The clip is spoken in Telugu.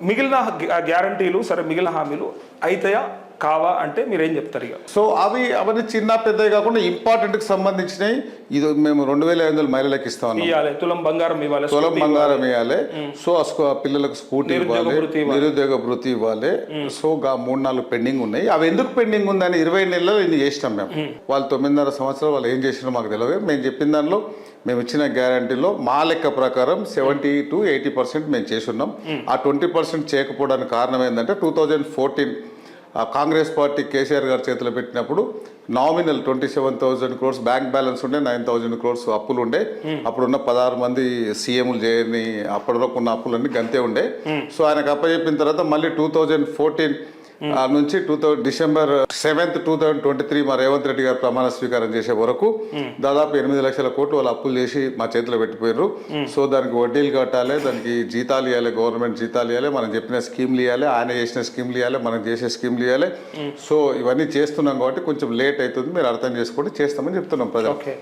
మిగిలిన గ్యారంటీలు సరే, మిగిలిన హామీలు అయితాయా కావా అంటే మీరేం చెప్తారు ఇక? సో అవన్నీ చిన్న పెద్దవి కాకుండా ఇంపార్టెంట్కి సంబంధించినవి. ఇది మేము 2,500 మహిళలకు ఇస్తా ఉన్నాం. ఇవ్వాలి, తులం బంగారం ఇవ్వాలి, తులం బంగారం ఇవ్వాలి. సో పిల్లలకు స్కూటీ ఇవ్వాలి, నిరుద్యోగ భృతి ఇవ్వాలి. సో 3-4 పెండింగ్ ఉన్నాయి. అవి ఎందుకు పెండింగ్ ఉందని 20 నెలల్లో ఇన్ని చేసినాం మేము. వాళ్ళు 9.5 సంవత్సరాలు వాళ్ళు ఏం చేసినా మాకు తెలియదు. మేము చెప్పిన దానిలో, మేము ఇచ్చిన గ్యారంటీలో మా లెక్క ప్రకారం 70 to 80% మేము చేసి ఉన్నాం. ఆ 20% చేయకపోవడానికి కారణం ఏంటంటే 2014 కాంగ్రెస్ పార్టీ కేసీఆర్ గారి చేతిలో పెట్టినప్పుడు నామినల్ 27,000 crores బ్యాంక్ బ్యాలెన్స్ ఉండే, 9,000 crores అప్పులు ఉండే. అప్పుడున్న 16 మంది సీఎంలు చేయని అప్పటివరకు ఉన్న అప్పులన్నీ గంతే ఉండే. సో ఆయనకు అప్పచెప్పిన తర్వాత మళ్ళీ 2014 నుంచి December 7th, 2023 మా రేవంత్ రెడ్డి గారు ప్రమాణ స్వీకారం చేసే వరకు దాదాపు 8 లక్షల కోట్లు వాళ్ళు అప్పులు చేసి మా చేతిలో పెట్టిపోయారు. సో దానికి వడ్డీలు కట్టాలి, దానికి జీతాలు ఇవ్వాలి, గవర్నమెంట్ జీతాలు ఇవ్వాలి, మనం చెప్పిన స్కీమ్లు ఇవ్వాలి, ఆయన చేసిన స్కీమ్లు ఇవ్వాలి, మనం చేసే స్కీమ్లు ఇవ్వాలి. సో ఇవన్నీ చేస్తున్నాం కాబట్టి కొంచెం లేట్ అవుతుంది, మీరు అర్థం చేసుకోండి, చేస్తామని చెప్తున్నాం ప్రజలు.